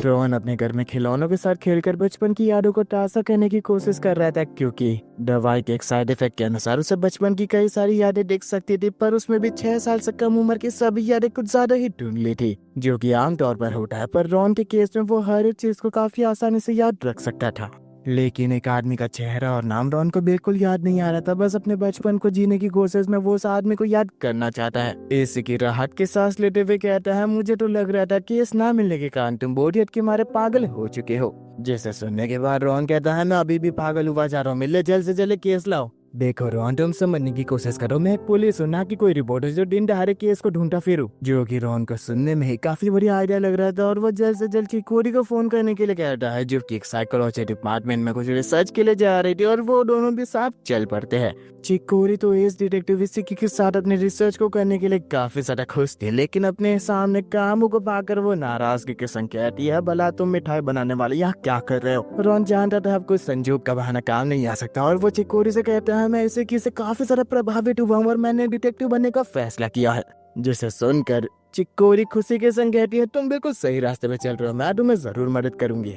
रोहन अपने घर में खिलौनों के साथ खेलकर बचपन की यादों को ताज़ा करने की कोशिश कर रहा था, क्योंकि दवाई के एक साइड इफेक्ट के अनुसार उसे बचपन की कई सारी यादें दिख सकती थी, पर उसमें भी 6 साल से कम उम्र की सभी यादें कुछ ज्यादा ही धुंधली थी, जो कि आमतौर पर होता है। पर रोहन के केस में वो हर एक चीज को काफी आसानी से याद रख सकता था। लेकिन एक आदमी का चेहरा और नाम रोहन को बिल्कुल याद नहीं आ रहा था। बस अपने बचपन को जीने की कोशिश में वो उस आदमी को याद करना चाहता है। इसी की राहत की सांस लेते हुए कहता है, मुझे तो लग रहा था कि इस ना मिलने के कारण तुम बोरियत के मारे पागल हो चुके हो। जिसे सुनने के बाद रोहन कहता है, मैं अभी भी पागल हुआ जा रहा हूँ, मिले जल्द से जल्द केस लाओ। देखो रोहन, तुम समझने की कोशिश करो, मैं एक पुलिस हूँ, ना कि कोई रिपोर्टर जो दिन दहाड़े केस को ढूंढता फिरूं। जो कि रोहन को सुनने में ही काफी बढ़िया आइडिया लग रहा था, और वो जल्द से जल्द चिकोरी को फोन करने के लिए कहता है, जो कि एक साइकोलॉजी डिपार्टमेंट में कुछ रिसर्च के लिए जा रही थी, और वो दोनों भी साथ चल पड़ते हैं। चिकोरी तो एस डिटेक्टिव इसिकी के साथ अपने रिसर्च को करने के लिए काफी ज्यादा खुश थे, लेकिन अपने सामने कामों को पाकर वो नाराजगी के संग कहती है, भला तुम मिठाई बनाने वाले यहाँ क्या कर रहे हो। रोहन जानता था अब कोई संजोग का बहाना काम नहीं आ सकता, और वो चिकोरी से कहता है, मैं इसिकी से काफी ज्यादा प्रभावित हुआ हूँ और मैंने डिटेक्टिव बनने का फैसला किया है। जिसे सुनकर चिकोरी खुशी के संग कहती है, तुम बिल्कुल सही रास्ते पे चल रहे हो, मैं तुम्हें जरूर मदद करूंगी।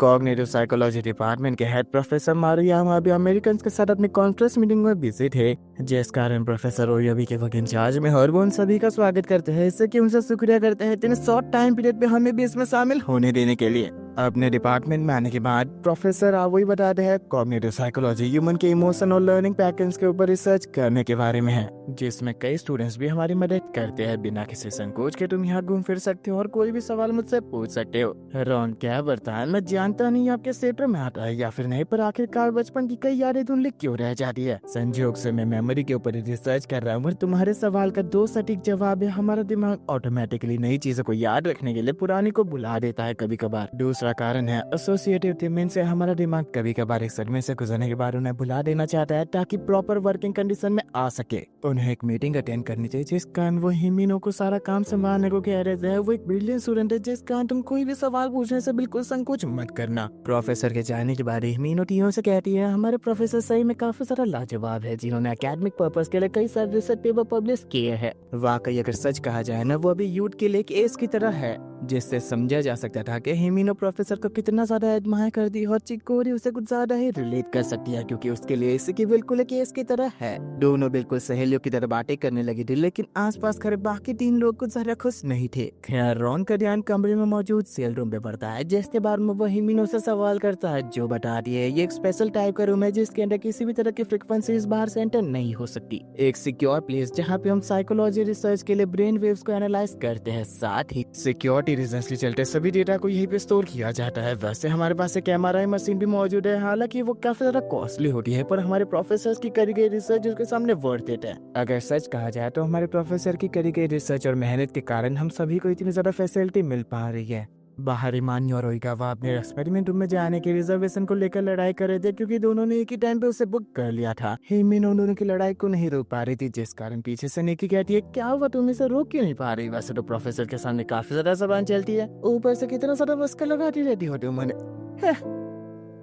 कॉग्निटिव साइकोलॉजी डिपार्टमेंट के हेड प्रोफेसर मारुयामा अभी अमेरिकन के साथ अपनी कॉन्फ्रेंस मीटिंग में बिजी थे, जिस कारण प्रोफेसर ओयोबी के वक्त इंचार्ज में और वो उन सभी का स्वागत करते हैं, इससे कि उनसे शुक्रिया करते हैं इतने शॉर्ट टाइम पीरियड पे हमें भी इसमें शामिल होने देने के लिए। अपने डिपार्टमेंट में आने के बाद प्रोफेसर आवोई बताते हैं, कॉग्निटिव साइकोलॉजी ह्यूमन के इमोशन और लर्निंग पैटर्न्स के ऊपर रिसर्च करने के बारे में है, जिसमें कई स्टूडेंट्स भी हमारी मदद करते हैं। बिना किसी संकोच के तुम यहाँ घूम फिर सकते हो और कोई भी सवाल मुझसे पूछ सकते हो। रोहन, क्या बर्तान मैं जानता नहीं आपके क्षेत्र में आता है या फिर नहीं, पर आखिरकार बचपन की कई यादें धुंधली क्यों रह जाती है। संजोग से मैं मेमोरी के ऊपर रिसर्च कर रहा हूँ, और तुम्हारे सवाल का 2 सटीक जवाब है, हमारा दिमाग ऑटोमेटिकली नई चीजों को याद रखने के लिए पुरानी को भुला देता है कभी कभार। दूसरा कारण है एसोसिएटिव थिंकिंग से हमारा दिमाग कभी कभार एक सदमे से गुजरने के बाद उन्हें भुला देना चाहता है, ताकि प्रॉपर वर्किंग कंडीशन में आ सके। उन्हें एक मीटिंग अटेंड करनी चाहिए, जिस कारण वो हिमिनो को सारा काम संभालने को कह रहे थे। वो एक ब्रिलियंट स्टूडेंट है, जिस कारण तुम कोई भी सवाल पूछने से बिल्कुल संकोच मत करना। प्रोफेसर के जाने के बाद हिमिनो टीओ से कहती है, हमारे प्रोफेसर सही में काफी सारा लाजवाब है, जिन्होंने एकेडमिक पर्पस के लिए कई सारे रिसर्च पेपर पब्लिश किए हैं। वाकई अगर सच कहा जाए ना, वो अभी यूथ के लिए एक एस की तरह है, जिससे समझा जा सकता था कि हिमिनो प्रोफेसर को कितना ज्यादा एडमायर करती है, और चिकोरी उसे कुछ ज्यादा ही रिलेट कर सकती है, क्योंकि उसके लिए इसकी बिल्कुल एक एस की तरह है। दोनों बिल्कुल सहेलियों की तरह बातें करने लगी थी, लेकिन आसपास खड़े बाकी 3 लोग कुछ ज्यादा खुश नहीं थे। खैर, रोहन का ध्यान कमरे में मौजूद सेल रूम पे पड़ता है, जिसके बाद में वो हिमिनो से सवाल करता है, जो बताती है ये एक स्पेशल टाइप का रूम है, जिसके अंदर किसी भी तरह की फ्रीक्वेंसीज बाहर से एंटर नहीं हो सकती। एक सिक्योर प्लेस जहाँ पे हम साइकोलॉजी रिसर्च के लिए ब्रेन वेव्स को एनालाइज करते हैं। साथ ही सिक्योरिटी रीजंस के चलते सभी डेटा को यहीं पे स्टोर किया जाता है। वैसे हमारे पास एक MRI मशीन भी मौजूद है, हालांकि वो काफी ज्यादा कॉस्टली होती है, पर हमारे प्रोफेसर की करी गई रिसर्च उसके सामने वर्थ इट है। अगर सच कहा जाए तो हमारे प्रोफेसर की करी गई रिसर्च और मेहनत के कारण हम सभी को इतनी ज्यादा फैसिलिटी मिल पा रही है। बाहरी मान्य और ओइकावा अपने एक्सपेरिमेंट रूम में जाने के रिजर्वेशन को लेकर लड़ाई कर रहे थे, क्योंकि दोनों ने एक ही टाइम पे उसे बुक कर लिया था। हिमिनो दोनों की लड़ाई को नहीं रोक पा रही थी, जिस कारण पीछे से निकी कहती है, क्या हुआ, तुम इसे रोक क्यों नहीं पा रही। वैसे तो प्रोफेसर के सामने काफी ज्यादा जबान चलती है, ऊपर से कितना ज्यादा मस्का लगाती रहती हो तुम।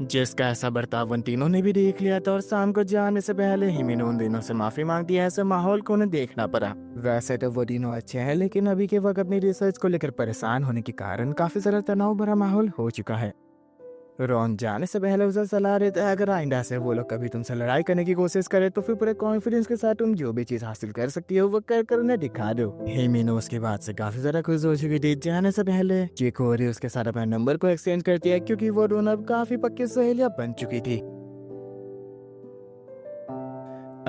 जिसका ऐसा बर्ताव उन तीनों ने भी देख लिया था, और शाम को जाने से पहले हिमिनो उन दिनों से माफी मांगती है। ऐसे माहौल को उन्हें देखना पड़ा। वैसे तो वो दिनों अच्छे हैं, लेकिन अभी के वक्त अपनी रिसर्च को लेकर परेशान होने के कारण काफी सारा तनाव भरा माहौल हो चुका है। रोहन जाने से पहले उसे सलाह देता है, अगर आइंदा से वो लोग कभी तुमसे लड़ाई करने की कोशिश करे तो फिर पूरे कॉन्फिडेंस के साथ तुम जो भी चीज हासिल कर सकती हो वो कर उन्हें दिखा दो। हिमिनो उसके बाद से काफी ज्यादा खुश हो चुकी थी। जाने से पहले चिकोरी उसके साथ अपना नंबर को एक्सचेंज करती है, क्योंकि वो दोनों अब काफी पक्की सहेलियां बन चुकी थी।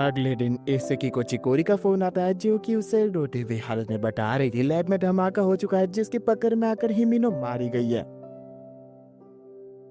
अगले दिन इसिकी को चिकोरी का फोन आता है, जो कि उसे रोती हुई हालत में बता रही थी लैब में धमाका हो चुका है, जिसकी पकड़ में आकर हिमिनो मारी गई है।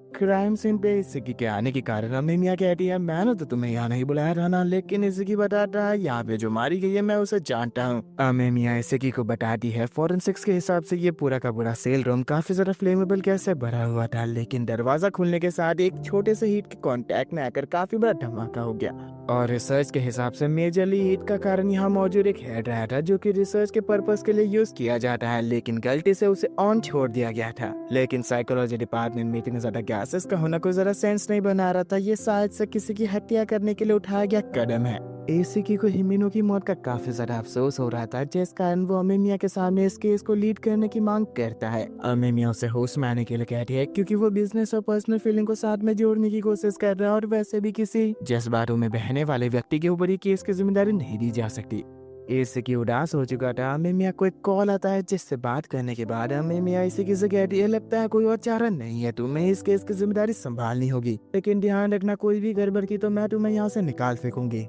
क्राइम सीन पे इसिकी के आने के कारण अमेमिया कहती है, मैंने तो तुम्हें यहाँ नहीं बुलाया था ना, लेकिन इसिकी बताता है, यहाँ पे जो मारी गई है मैं उसे जानता हूँ। अमेमिया इसिकी को बताती है, फॉरेंसिक्स के हिसाब से ये पूरा का पूरा सेल रूम काफी ज्यादा फ्लेमेबल गैस से भरा हुआ था, लेकिन दरवाजा खुलने के साथ एक छोटे से हीट के कॉन्टेक्ट में आकर काफी बड़ा धमाका हो गया। और रिसर्च के हिसाब से मेजरली हीट का कारण यहाँ मौजूद एक हेड रहा था, जो कि रिसर्च के पर्पस के लिए यूज किया जाता है, लेकिन गलती से उसे ऑन छोड़ दिया गया था। लेकिन साइकोलॉजी डिपार्टमेंट में इतनी ज्यादा गैस क्लासेस का होना कोई जरा सेंस नहीं बना रहा था। ये शायद से किसी की हत्या करने के लिए उठाया गया कदम है। एसीकी को हिमिनो की मौत का काफी ज्यादा अफसोस हो रहा था, जिस कारण वो अमेमिया के सामने इस केस को लीड करने की मांग करता है। अमेमिया उसे होश में आने के लिए कहती है क्योंकि वो बिजनेस और पर्सनल फीलिंग को साथ में जोड़ने की कोशिश कर रहा है और वैसे भी किसी जज्बातों में बहने वाले व्यक्ति के ऊपर ये केस की जिम्मेदारी नहीं दी जा सकती। एसीकी उदास हो चुका था। अमेमिया को एक कॉल आता है जिससे बात करने के बाद अमेमिया एसीकी से कहती है लगता है कोई और चारा नहीं है, तुम्हें इस केस की जिम्मेदारी संभालनी होगी, लेकिन ध्यान रखना कोई भी गड़बड़ की तो मैं तुम्हें यहाँ से निकाल फेंकूंगी।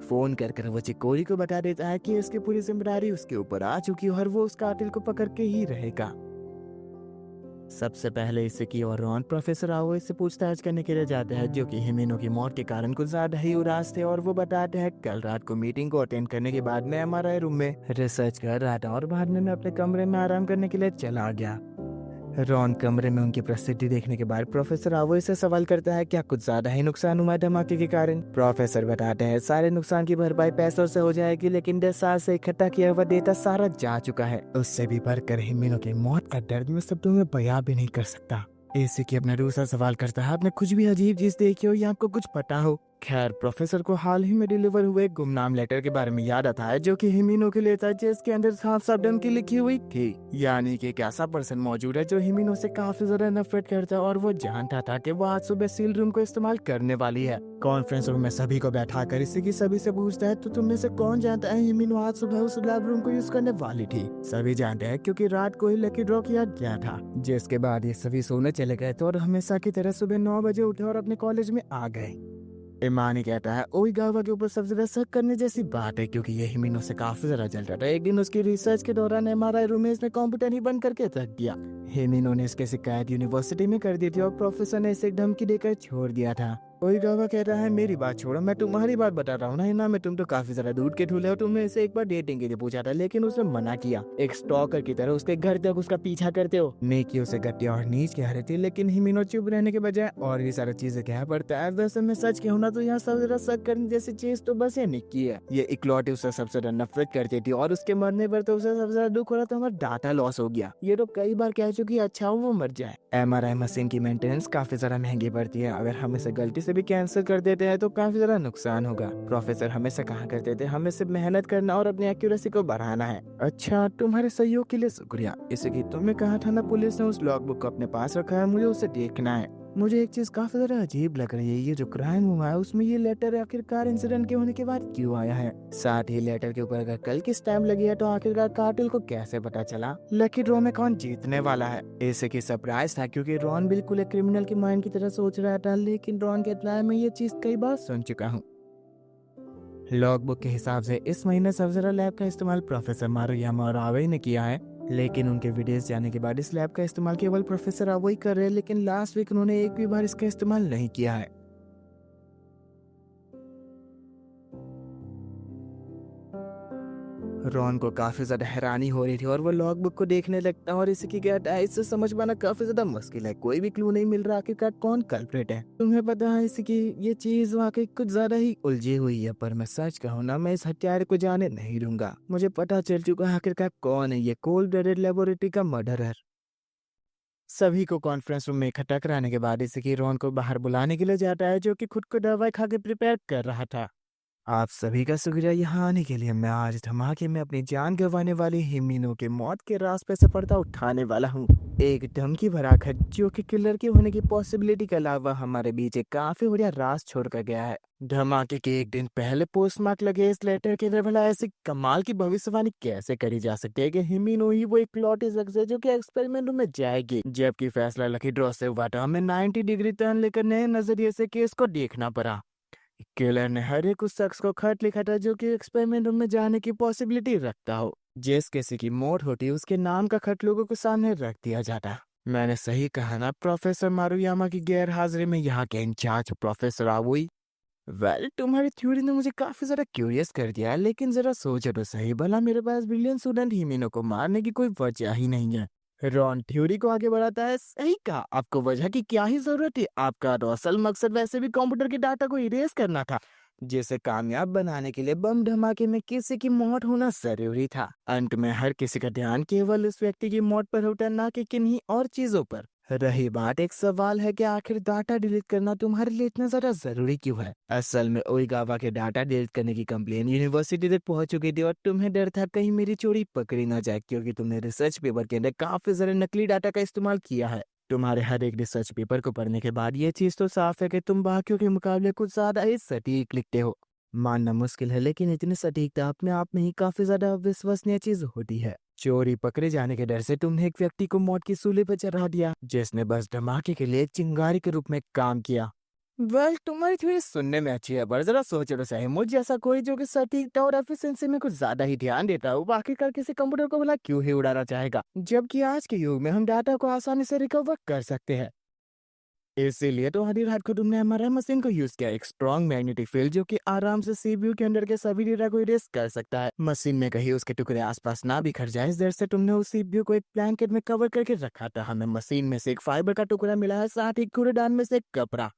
फोन कर वो चिकोरी को बता देता है कि इसकी पूरी जिम्मेदारी उसके ऊपर आ चुकी है और वो उस कातिल को पकड़ के ही रहेगा। सबसे पहले इसेकी और रॉन प्रोफेसर आओ इससे पूछताछ करने के लिए जाते हैं, जो कि हिमेनो की मौत के कारण कुछ ज्यादा ही उदास थे। और वो बताते हैं कल रात को मीटिंग को अटेंड करने के बाद मैं एमआरआई रूम में रिसर्च कर रहा था और बाद में मैं अपने कमरे में आराम करने के लिए चला गया। रॉन कमरे में उनकी प्रसिद्धि देखने के बाद प्रोफेसर आवो से सवाल करता है क्या कुछ ज्यादा ही नुकसान हुआ धमाके के कारण। प्रोफेसर बताते हैं सारे नुकसान की भरपाई पैसों से हो जाएगी, लेकिन 10 साल से इकट्ठा किया हुआ डेटा सारा जा चुका है। उससे भी बढ़कर हिमेनो की मौत का दर्द मैं शब्दों में बयां भी नहीं कर सकता। एसीकी अपना दूसरा सवाल करता है आपने कुछ भी अजीब चीज देखी हो या आपको कुछ पता हो। खैर प्रोफेसर को हाल ही में डिलीवर हुए गुमनाम लेटर के बारे में याद आता है, जो कि हिमिनो के लिए था, जिसके अंदर साफ साफ धमकी लिखी हुई थी। यानी कि एक ऐसा पर्सन मौजूद है जो हिमिनो से काफी ज्यादा नफरत करता है और वो जानता था कि वो आज सुबह सील रूम को इस्तेमाल करने वाली है। कॉन्फ्रेंस रूम में सभी को बैठा कर इसी की सभी से पूछता है तो तुम में से कौन जानता है हिमिनो आज सुबह उस लैब रूम को यूज करने वाली थी। सभी जानते हैं क्योंकि रात को ही लकी ड्रॉ किया गया था। जिसके बाद ये सभी सोने चले गए थे और हमेशा की तरह सुबह 9 बजे उठे और अपने कॉलेज में आ गए। इमानी कहता है ओइगावा के ऊपर सबसे ज्यादा शक करने जैसी बात है क्योंकि ये हिमिनो से काफी ज्यादा जल रहा था। एक दिन उसकी रिसर्च के दौरान एमआरआई रूम में इसने कंप्यूटर ही बंद करके रख दिया। हिमिनो ने इसकी शिकायत यूनिवर्सिटी में कर दी थी और प्रोफेसर ने इसे धमकी देकर छोड़ दिया था। ओइगावा कह रहा है मेरी बात छोड़ो, मैं तुम्हारी बात बता रहा हूँ ना हिना में तुम तो काफी ज्यादा दूध के ठूले हो। तुमने इसे एक बार डेटिंग के लिए पूछा था लेकिन उसने मना किया। एक स्टॉकर की तरह उसके घर तक उसका पीछा करते हो। नेकी उसे घटिया और नीच कह रही थी, लेकिन हिमिनो चुप रहने के बजाय और भी सारी चीजें कह पड़ता है। वैसे मैं सच कहूँ ना तो यहाँ सबसे ज्यादा शक करने जैसी चीज तो बस ये निक्की है। ये इकलौती उसे सबसे ज्यादा नफरत करती थी और उसके मरने पर तो उसे सबसे ज्यादा दुख हो रहा था हमारा डाटा लॉस हो गया। ये तो कई बार कह चुकी अच्छा हो वो मर जाए। एमआरआई मशीन की मेंटेनेंस काफी ज्यादा महंगी पड़ती है, अगर हम इसे गलती से भी कैंसिल कर देते हैं तो काफी ज्यादा नुकसान होगा। प्रोफेसर हमेशा कहा करते थे हमें सिर्फ मेहनत करना और अपनी एक्यूरेसी को बढ़ाना है। अच्छा तुम्हारे सहयोग के लिए शुक्रिया। इसे कि तुमने कहा था ना पुलिस ने उस लॉग बुक को अपने पास रखा है, मुझे उसे देखना है। मुझे एक चीज काफी ज्यादा अजीब लग रही है, ये जो क्राइम हुआ है उसमें ये लेटर आखिरकार इंसिडेंट के होने के बाद क्यों आया है। साथ ही लेटर के ऊपर अगर कल की स्टैम्प लगी है तो आखिरकार कातिल को कैसे पता चला। लकी ड्रॉ में कौन जीतने वाला है। ऐसे की सरप्राइज था क्योंकि रॉन बिल्कुल एक क्रिमिनल की माइंड की तरह सोच रहा था, लेकिन रॉन कहता है मैं ये चीज कई बार सुन चुका हूँ। लॉग बुक के हिसाब से इस महीने सबसे ज्यादा लैब का इस्तेमाल प्रोफेसर मारुयामा और आवे ने किया है, लेकिन उनके विदेश जाने के बाद इस लैब का इस्तेमाल केवल प्रोफेसर आवो ही कर रहे हैं, लेकिन लास्ट वीक उन्होंने एक भी बार इसका इस्तेमाल नहीं किया है। रॉन को काफी ज्यादा हैरानी हो रही थी और वो लॉग बुक को देखने लगता और इसी की क्या है इससे समझ पाना काफी ज्यादा मुश्किल है। कोई भी क्लू नहीं मिल रहा आखिरकार कौन कल्प्रिट है। तुम्हें पता है इसकी ये चीज वाकई कुछ ज्यादा ही उलझी हुई है, पर मैं सच कहूँ ना मैं इस हत्यारे को जाने नहीं दूंगा। मुझे पता चल चुका है आखिरकार कौन है ये कोल्ड ब्लडेड लेबोरेटरी का मर्डरर। सभी को कॉन्फ्रेंस रूम में इकट्ठा कराने के बाद इसकी रॉन को बाहर बुलाने के लिए जाता है, जो कि खुद को दवाई खा के प्रिपेयर कर रहा था। आप सभी का शुक्रिया यहाँ आने के लिए। मैं आज धमाके में अपनी जान गंवाने वाली हिमिनो के मौत के रास्ते से पर्दा उठाने वाला हूँ। एक धमकी भरा खत जो कि किलर के होने की पॉसिबिलिटी के अलावा हमारे बीच एक काफी बढ़िया राज छोड़ कर गया है। धमाके के एक दिन पहले पोस्टमार्क लगे इस लेटर के अंदर भला ऐसी कमाल की भविष्यवाणी कैसे करी जा सकती है कि हिमिनो ही वो एक लौटी शख्स है जो कि एक्सपेरिमेंट में जाएगी, जबकि फैसला लकी ड्रॉ से हुआ था। हमें 90 डिग्री टर्न लेकर नए नजरिए से केस को देखना पड़ा। किलर ने हर एक उस शख्स को खत लिखा था जो कि एक्सपेरिमेंट रूम में जाने की पॉसिबिलिटी रखता हो। जिस किसी की मौत होती उसके नाम का खत लोगों के सामने रख दिया जाता। मैंने सही कहा ना प्रोफेसर मारुयामा की गैर हाजिरी में यहाँ के इंचार्ज प्रोफेसर आवोई। तुम्हारी थ्योरी ने मुझे काफी ज्यादा क्यूरियस कर दिया, लेकिन जरा सोचो तो सही, भला मेरे पास ब्रिलियंट स्टूडेंट हिमिनो को मारने की कोई वजह ही नहीं है। रॉन थ्योरी को आगे बढ़ाता है सही कहा, आपको वजह की क्या ही जरूरत है। आपका तो असल मकसद वैसे भी कंप्यूटर के डाटा को इरेज करना था। जिसे कामयाब बनाने के लिए बम धमाके में किसी की मौत होना जरूरी था। अंत में हर किसी का ध्यान केवल उस व्यक्ति की मौत पर होता, ना कि किन्हीं और चीजों पर। रही बात, एक सवाल है कि आखिर डाटा डिलीट करना तुम्हारे लिए इतना ज्यादा जरूरी क्यों है। असल में ओइगावा के डाटा डिलीट करने की कंप्लेन यूनिवर्सिटी तक पहुंच चुकी थी और तुम्हें डर था कहीं मेरी चोरी पकड़ी ना जाए, क्योंकि तुमने रिसर्च पेपर के अंदर काफी सारे नकली डाटा का इस्तेमाल किया है। तुम्हारे हर एक रिसर्च पेपर को पढ़ने के बाद ये चीज तो साफ है कि तुम बाकियों के मुकाबले कुछ ज्यादा ही सटीक लिखते हो। मानना मुश्किल है, लेकिन इतनी सटीकता अपने आप में ही काफी ज्यादा अविश्वसनीय चीज होती है। चोरी पकड़े जाने के डर से तुमने एक व्यक्ति को मौत की सूली पर चढ़ा दिया, जिसने बस धमाके के लिए एक चिंगारी के रूप में काम किया। तुम्हारी थ्योरी सुनने में अच्छी है, पर जरा सोचो तो सही, मुझ जैसा कोई जो कि सटीकता और एफिशिएंसी में कुछ ज्यादा ही ध्यान देता हो, आखिरकार किसी कंप्यूटर को भला क्यों ही उड़ाना चाहेगा, जबकि आज के युग में हम डाटा को आसानी से रिकवर कर सकते हैं। इसीलिए तो आधी रात को तुमने एमआरआई मशीन को यूज किया, एक स्ट्रॉन्ग मैग्नेटिक फील्ड जो कि आराम से सीपीयू के अंदर के सभी डेटा को इरेज कर सकता है। मशीन में कहीं उसके टुकड़े आसपास ना बिखर जाए, इस डर से तुमने उस सीपीयू को एक ब्लैंकेट में कवर करके रखा था। हमें मशीन में से एक फाइबर का टुकड़ा मिला है, साथ ही कूड़ेदान में से एक कपड़ा।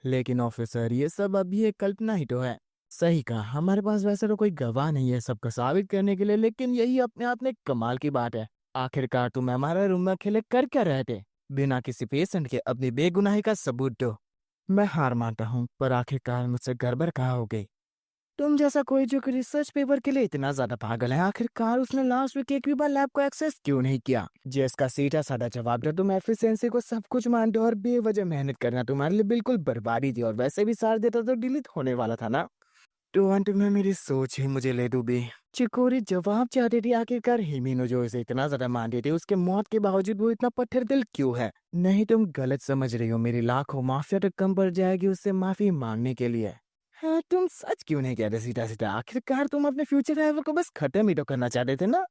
लेकिन ऑफिसर, ये सब अभी एक कल्पना ही तो है। सही कहा, हमारे पास वैसे तो कोई गवाह नहीं है सबको साबित करने के लिए, लेकिन यही अपने आप में एक कमाल की बात है। आखिरकार तुम हमारे रूम में अकेले कर क्या रहे थे, बिना किसी पेशेंट के अपनी बेगुनाही का सबूत दो। मैं हार मानता हूँ, पर आखिरकार मुझसे गड़बड़ कहाँ हो गई। तुम जैसा कोई जो कि रिसर्च पेपर के लिए इतना ज्यादा पागल है, आखिरकार उसने लास्ट वीक एक भी बार लैब को एक्सेस क्यों नहीं किया। जिसका सीधा साधा जवाब था, तुम एफिशिएंसी को सब कुछ मानते हो और बेवजह मेहनत करना तुम्हारे लिए बिल्कुल बर्बादी थी, और वैसे भी सार देता तो डिलीट होने वाला था ना। तो अंत में मेरी सोच ही मुझे ले डूबी। चिकोरी जवाब चाहती थी, आखिरकार हिमिनो जो इसे इतना ज्यादा मानती थी, उसके मौत के बावजूद वो इतना पत्थर दिल क्यों है। नहीं, तुम गलत समझ रही हो, मेरी लाखों माफिया तक कम पड़ जाएगी उससे माफी मांगने के लिए। हाँ, तुम सच क्यों नहीं कह रहे सीधा सीधा, आखिरकार तुम अपने फ्यूचर ड्राइवर को बस खत्म ही तो करना चाहते थे ना।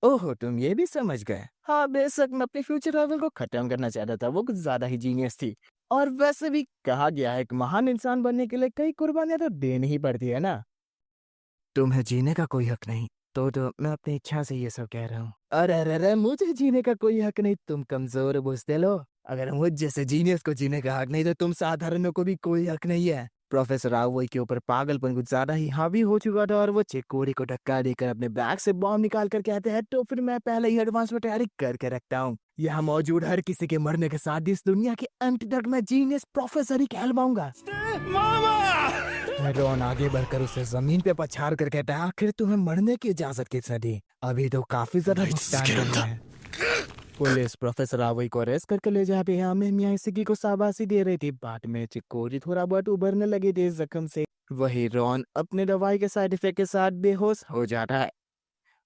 ओहो, तुम ये भी समझ गए। हाँ, बेशक मैं अपने फ्यूचर ड्राइवर को खत्म करना चाहता था, वो कुछ ज्यादा ही जीनियस थी। और वैसे भी कहा गया है, एक महान इंसान बनने के लिए कई कुर्बानियां तो देनी ही पड़ती है ना। तुम्हें जीने का कोई हक नहीं, तो मैं अपनी इच्छा से ये सब कह रहा हूँ। अरे, मुझे जीने का कोई हक नहीं, तुम कमजोर बुझते लो। अगर मुझ जैसे जीनियस को जीने का हक नहीं, तो तुम साधारणों को भी कोई हक नहीं है। प्रोफेसर रावई के ऊपर पागलपन कुछ ज्यादा ही हावी हो चुका था, और वो चिकोरी को धक्का देकर अपने बैग से बॉम्ब निकाल कर कहते हैं, तो फिर मैं पहले ही एडवांस में तैयारी करके रखता हूँ। यहाँ मौजूद हर किसी के मरने के साथ इस दुनिया के अंत तक मैं जीनियस प्रोफेसर ही कहलवाऊंगा। रॉन आगे बढ़कर उसे जमीन पे पछाड़ कर कहता है, आखिर तुम्हें मरने की इजाजत किसने दी, अभी तो काफी ज्यादा भुगतान करना है। पुलिस प्रोफेसर रावई को अरेस्ट करके ले जाते हैं। हमें मियाँ इसी को शाबाशी दे रही थी, बाद में चिकोरी थोड़ा बहुत उभरने लगी थी इस जख्म से। वही रॉन अपने दवाई के साइड इफेक्ट के साथ बेहोश हो जाता है।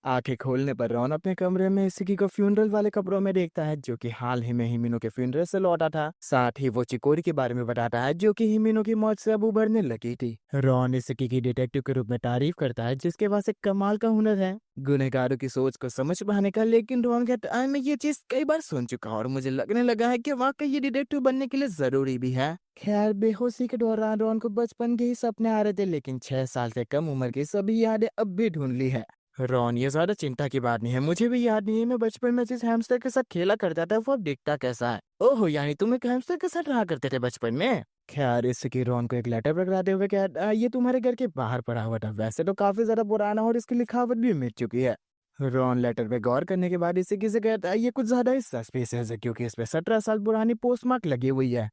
आंखें खोलने पर रॉन अपने कमरे में इसिकी को फ्यूनरल वाले कपड़ों में देखता है, जो कि हाल ही में हिमिनो के फ्यूनरल से लौटा था। साथ ही वो चिकोरी के बारे में बताता है, जो कि हिमिनो की मौत से अब उभरने लगी थी। रॉन इसिकी की डिटेक्टिव के रूप में तारीफ करता है, जिसके पास एक कमाल का हुनर है गुनहगारों की सोच को समझ पाने का। लेकिन रॉन कहता है, मैं ये चीज कई बार सुन चुका और मुझे लगने लगा है कि वाकई ये डिटेक्टिव बनने के लिए जरूरी भी है। खैर, बेहोशी के दौरान रॉन को बचपन के ही सपने आ रहे थे, लेकिन 6 साल से कम उम्र की सभी यादें अब भी ढूंढ ली है। रॉन, ये ज्यादा चिंता की बात नहीं है, मुझे भी याद नहीं है मैं बचपन में जिस हैमस्टर के साथ खेला करता था वो अब दिखता कैसा है। ओहो, यानी तुम एक हैमस्टर के साथ रहा करते थे बचपन में। खैर, इसकी रॉन को एक लेटर पकड़ाते हुए क्या ये तुम्हारे घर के बाहर पड़ा हुआ था, वैसे तो काफी ज्यादा पुराना और इसकी लिखावट भी मिट चुकी है। रॉन लेटर पे गौर करने के बाद इसी से कहता है, ये कुछ ज्यादा ही सस्पिशियस है, क्योंकि इस पे 17 साल पुरानी पोस्टमार्क लगी हुई है।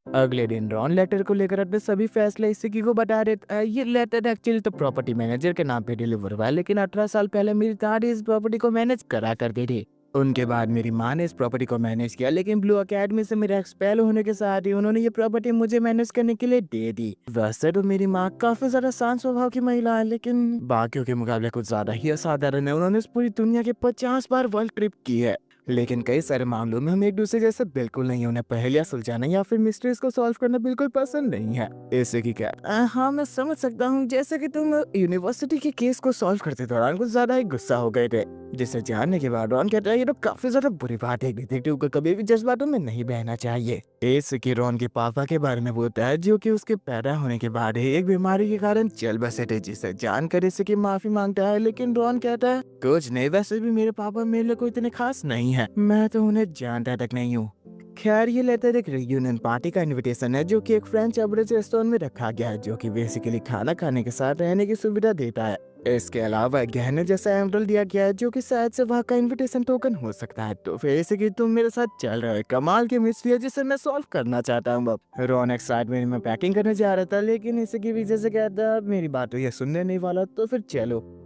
अगले दिन रॉन लेटर को लेकर अपने सभी फैसले इसी को बता देता है। ये लेटर एक्चुअली तो प्रॉपर्टी मैनेजर के नाम पे डिलीवर हुआ है, लेकिन 18 साल पहले मेरी दादी इस प्रॉपर्टी को मैनेज करा करती थी। उनके बाद मेरी माँ ने इस प्रॉपर्टी को मैनेज किया, लेकिन ब्लू अकेडमी से मेरा एक्सपेल होने के साथ ही उन्होंने ये प्रॉपर्टी मुझे मैनेज करने के लिए दे दी। वैसे तो मेरी माँ काफी ज्यादा शांत स्वभाव की महिला है, लेकिन बाकियों के मुकाबले कुछ ज्यादा ही असाधारण है। उन्होंने इस पूरी दुनिया के 50 बार वर्ल्ड ट्रिप की है, लेकिन कई सारे मामलों में हम एक दूसरे जैसे बिल्कुल नहीं, उन्हें पहेलियां सुलझाना या फिर मिस्ट्रीज को सॉल्व करना बिल्कुल पसंद नहीं है। ऐसे की क्या हाँ, मैं समझ सकता हूँ, जैसे कि तुम यूनिवर्सिटी के केस को सॉल्व करते दौरान कुछ ज्यादा ही गुस्सा हो गए थे, जिसे जानने के बाद रॉन कहता है, ये तो काफी ज्यादा बुरी बात है, डिटेक्टिव को कभी भी जज्बातों में नहीं बहना चाहिए। ऐसे की रॉन के पापा के बारे में बोलता है, जो कि उसके पैदा होने के बाद ही एक बीमारी के कारण चल बसे थे, जिसे जानकर इससे की माफी मांगता है। लेकिन रॉन कहता है, कुछ नहीं, वैसे भी मेरे पापा मेरे लिए कोई इतने खास नहीं है, मैं तो उन्हें जानता तक नहीं हूँ। खैर ये लेटर एक रियूनियन पार्टी का इनविटेशन है जो कि एक फ्रेंच एवरेज रेस्टोरेंट में रखा गया है, जो कि बेसिकली खाना खाने के साथ रहने की सुविधा देता है। इसके अलावा गहने जैसा एमरल्ड दिया गया है जो कि शायद से वहाँ का इनविटेशन टोकन हो सकता है। तो फिर ऐसे कि तुम मेरे साथ चल रहे हो, कमाल की मिस्ट्री है जिसे मैं सॉल्व करना चाहता हूँ। अब रॉन एक्साइटमेंट में पैकिंग करने जा रहा था, लेकिन इसी की वजह से क्या था, मेरी बात तो ये सुनने नहीं वाला। तो फिर चलो।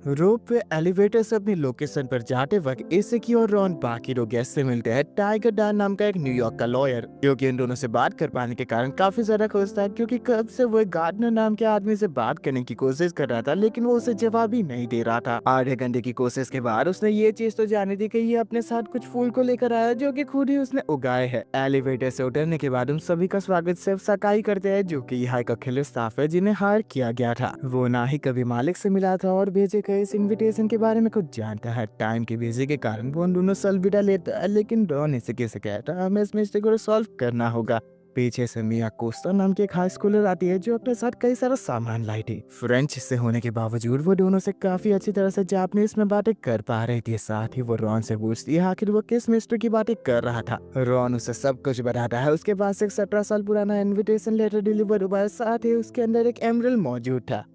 रोप वे एलिवेटर से अपनी लोकेशन पर जाते वक्त एसेकी और रॉन बाकी दो गेस्ट से मिलते हैं। टाइगर डैन नाम का एक न्यूयॉर्क का लॉयर, जो कि इन दोनों से बात कर पाने के कारण काफी ज्यादा खुश था, क्योंकि कब से वो एक गार्डनर नाम के आदमी से बात करने की कोशिश कर रहा था, लेकिन वो उसे जवाब ही नहीं दे रहा था। आधे घंटे की कोशिश के बाद उसने ये चीज तो जानी थी कि ये अपने साथ कुछ फूल को लेकर आया जो कि खुद ही उसने उगाए है। एलिवेटर से उतरने के बाद उन सभी का स्वागत सिर्फ सकाई करते हैं, जो कि यहाँ का खिले स्टाफ है जिन्हें हायर किया गया था। वो ना ही कभी मालिक से मिला था और भेजे गए इस इन्विटेशन के बारे में कुछ जानता है। टाइम की बिजी के कारण वो उन दोनों से अलविदा लेता है, लेकिन डॉन इसे कैसे कहता है, हमें इस मिस्टेक को सॉल्व करना होगा। पीछे से मिया कोस्टा नाम की एक हाई स्कूलर आती है जो अपने साथ कई सारा सामान लाई थी। फ्रेंच से होने के बावजूद वो दोनों से काफी अच्छी तरह से जापानीज में बातें कर पा रही थी। साथ ही वो रॉन से पूछती है आखिर वो किस मिस्टर की बातें कर रहा था। रॉन उसे सब कुछ बताता है। उसके पास एक 17 साल पुराना इन्विटेशन लेटर डिलीवर हुआ है, साथ ही उसके अंदर एक एमरल्ड मौजूद था।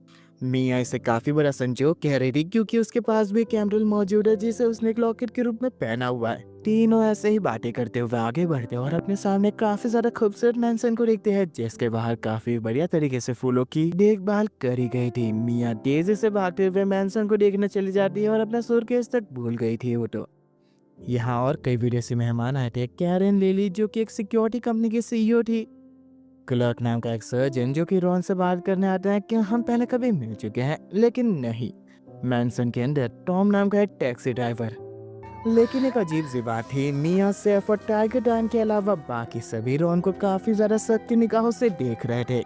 मिया इसे काफी बड़ा संजोग कह रही थी, क्योंकि उसके पास भी एक एमरल्ड मौजूद है जिसे उसने एक लॉकेट के रूप में पहना हुआ है। तीनों ऐसे ही बातें करते हुए आगे बढ़ते हैं और अपने सामने काफी ज्यादा खूबसूरत मैंसन को देखते हैं, जिसके बाहर काफी बढ़िया तरीके से फूलों की देखभाल करी गई थी। मिया तेजी से भागते हुए मैंसन को देखने चली जाती है और अपना सूटकेस तक भूल गई थी वो तो। यहाँ और कई विदेशी मेहमान आए थे। कैरन लेली जो कि एक सिक्योरिटी कंपनी की सीईओ थी। क्लर्क नाम का एक सर्जन जो कि रॉन से बात करने आता है कि हम पहले कभी मिल चुके हैं, लेकिन नहीं। मैंसन के अंदर टॉम नाम का एक टैक्सी ड्राइवर। लेकिन एक अजीब सी बात थी, मिया, सेफ और टाइगर डैन के अलावा बाकी सभी रॉन को काफी ज्यादा शक की निगाहों से देख रहे थे।